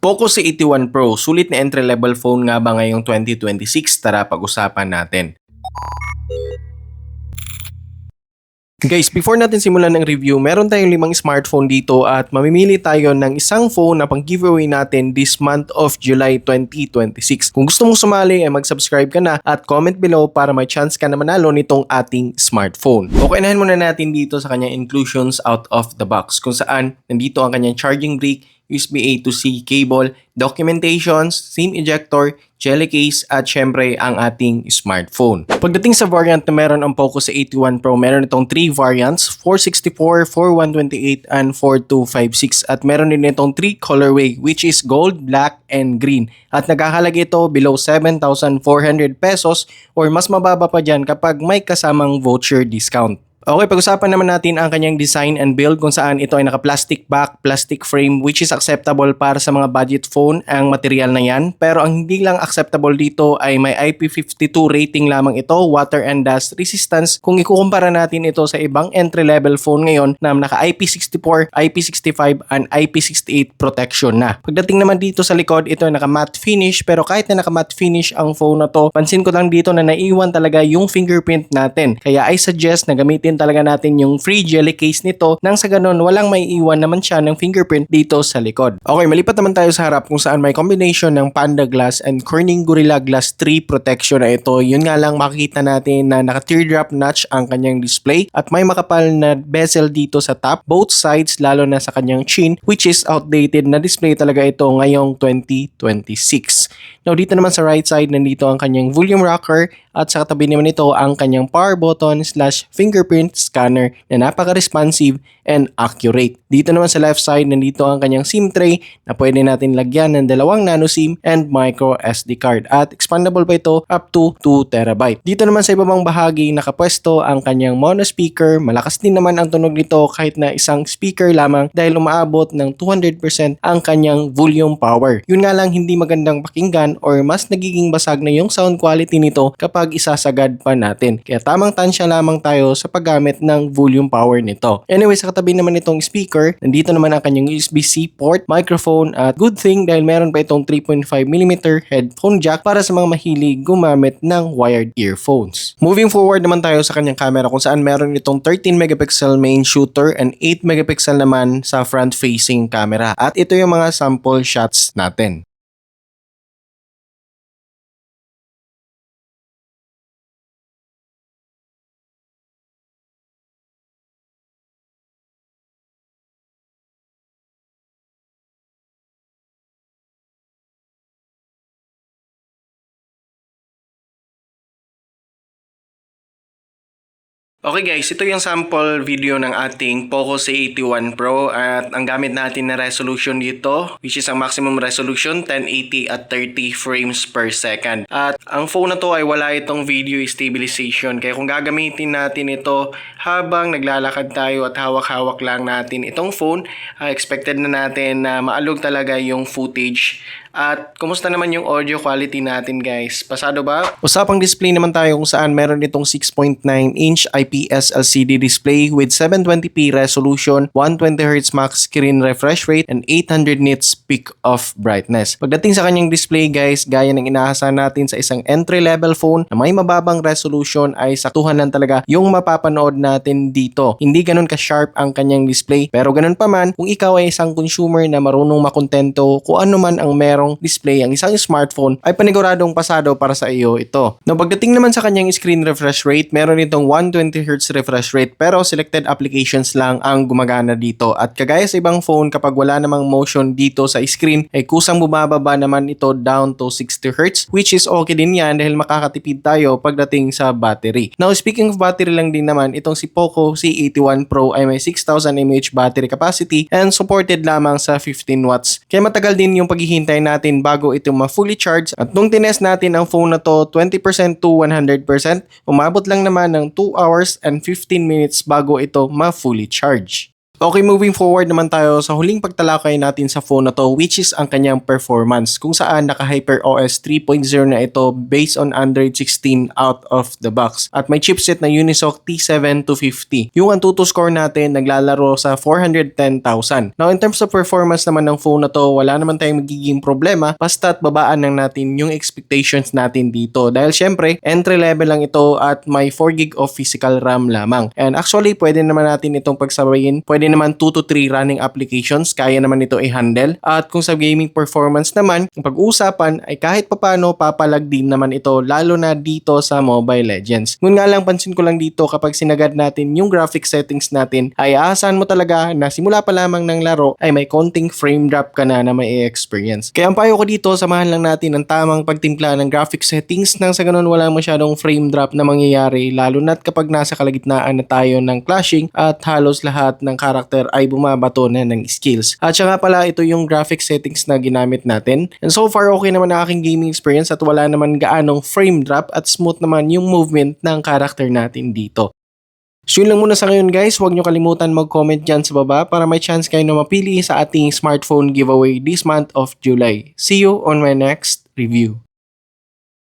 Poco C81 Pro, sulit na entry-level phone nga ba ngayong 2026? Tara pag-usapan natin. Guys, before natin simulan ng review, meron tayong 5 smartphone dito at mamimili tayo ng isang phone na pang giveaway natin this month of July 2026. Kung gusto mong sumali ay mag-subscribe ka na at comment below para may chance ka na manalo nitong ating smartphone. Okay, unahin muna natin dito sa kanyang inclusions out of the box kung saan nandito ang kanyang charging brick, USB A to C cable, documentations, SIM ejector, jelly case at syempre ang ating smartphone. Pagdating sa variant na meron ang Poco C81 Pro, meron itong 3 variants, 464, 4128 and 4256 at meron din itong 3 colorway which is gold, black and green at nagkahalaga ito below 7,400 pesos or mas mababa pa dyan kapag may kasamang voucher discount. Okay, pag-usapan naman natin ang kanyang design and build kung saan ito ay naka-plastic back, plastic frame which is acceptable para sa mga budget phone ang material na yan. Pero ang hindi lang acceptable dito ay may IP52 rating lamang ito, water and dust resistance kung ikukumpara natin ito sa ibang entry-level phone ngayon na naka-IP64, IP65 and IP68 protection na. Pagdating naman dito sa likod, ito ay naka-matte finish pero kahit na naka-matte finish ang phone na to, pansin ko lang dito na naiwan talaga yung fingerprint natin. Kaya I suggest na gamitin talaga natin yung free jelly case nito nang sa ganun walang may iwan naman siya ng fingerprint dito sa likod. Okay, malipat naman tayo sa harap kung saan may combination ng Panda Glass and Corning Gorilla Glass 3 protection na ito. Yun nga lang makikita natin na naka teardrop notch ang kanyang display at may makapal na bezel dito sa top, both sides lalo na sa kanyang chin which is outdated na display talaga ito ngayong 2026. Now dito naman sa right side nandito ang kanyang volume rocker at sa katabi naman ito ang kanyang power button / fingerprint scanner na napaka-responsive and accurate. Dito naman sa left side nandito ang kanyang SIM tray na pwede natin lagyan ng 2 nano SIM and micro SD card at expandable pa ito up to 2TB. Dito naman sa ibabang bahagi nakapwesto ang kanyang mono speaker. Malakas din naman ang tunog nito kahit na isang speaker lamang dahil umaabot ng 200% ang kanyang volume power. Yun nga lang hindi magandang pakinggan or mas nagiging basag na yung sound quality nito kapag isasagad pa natin. Kaya tamang tansya lamang tayo sa paggamit ng volume power nito. Anyway, sa katabi naman itong speaker, nandito naman ang kanyang USB-C port, microphone at good thing dahil meron pa itong 3.5mm headphone jack para sa mga mahilig gumamit ng wired earphones. Moving forward naman tayo sa kanyang camera kung saan meron itong 13MP main shooter and 8MP naman sa front-facing camera. At ito yung mga sample shots natin. Okay guys, ito yung sample video ng ating Poco C81 Pro at ang gamit natin na resolution dito which is ang maximum resolution 1080 at 30 frames per second. At ang phone na to ay wala itong video stabilization kaya kung gagamitin natin ito habang naglalakad tayo at hawak-hawak lang natin itong phone, expected na natin na maalog talaga yung footage. At kumusta naman yung audio quality natin guys? Pasado ba? Usapang display naman tayo kung saan meron itong 6.9-inch IPS LCD display with 720p resolution, 120Hz max screen refresh rate, and 800 nits peak of brightness. Pagdating sa kanyang display guys, gaya ng inaasahan natin sa isang entry-level phone na may mababang resolution ay saktuhan lang talaga yung mapapanood natin dito. Hindi ganun ka-sharp ang kanyang display pero ganun pa man, kung ikaw ay isang consumer na marunong makontento kung ano man ang merong display ang isang smartphone ay paniguradong pasado para sa iyo ito. Now pagdating naman sa kanyang screen refresh rate, meron itong 120Hz refresh rate pero selected applications lang ang gumagana dito at kagaya sa ibang phone kapag wala namang motion dito sa screen ay kusang bumababa naman ito down to 60Hz which is okay din yan dahil makakatipid tayo pagdating sa battery. Now speaking of battery lang din naman, itong si Poco C81 Pro ay may 6,000 mAh battery capacity and supported lamang sa 15 watts. Kaya matagal din yung paghihintay natin bago ito ma-fully charge at nung tinest natin ang phone na to 20% to 100%, umabot lang naman ng 2 hours and 15 minutes bago ito ma-fully charge. Okay, moving forward naman tayo sa huling pagtalakay natin sa phone na to, which is ang kanyang performance, kung saan naka HyperOS 3.0 na ito based on Android 16 out of the box. At may chipset na Unisoc T7-250. Yung Antutu score natin naglalaro sa 410,000. Now in terms of performance naman ng phone na to, wala naman tayong magiging problema basta't babaan lang natin yung expectations natin dito. Dahil syempre, entry level lang ito at may 4GB of physical RAM lamang. And actually, pwede naman natin itong pagsabayin. Pwede naman 2 to 3 running applications, kaya naman ito i-handle. At kung sa gaming performance naman, ang pag-uusapan ay kahit papano papalag din naman ito, lalo na dito sa Mobile Legends. Ngun nga lang, pansin ko lang dito kapag sinagad natin yung graphic settings natin, ay aasahan mo talaga na simula pa lamang ng laro ay may konting frame drop ka na may experience. Kaya ang payo ko dito, samahan lang natin ang tamang pagtimpla ng graphic settings nang sa ganun wala masyadong frame drop na mangyayari, lalo na't kapag nasa kalagitnaan na tayo ng clashing at halos lahat ng karakter ay bumabato na ng skills. At siya nga pala, ito yung graphic settings na ginamit natin. And so far, okay naman ang aking gaming experience at wala naman gaanong frame drop at smooth naman yung movement ng karakter natin dito. So yun lang muna sa ngayon guys, huwag nyo kalimutan mag-comment dyan sa baba para may chance kayo na mapili sa ating smartphone giveaway this month of July. See you on my next review.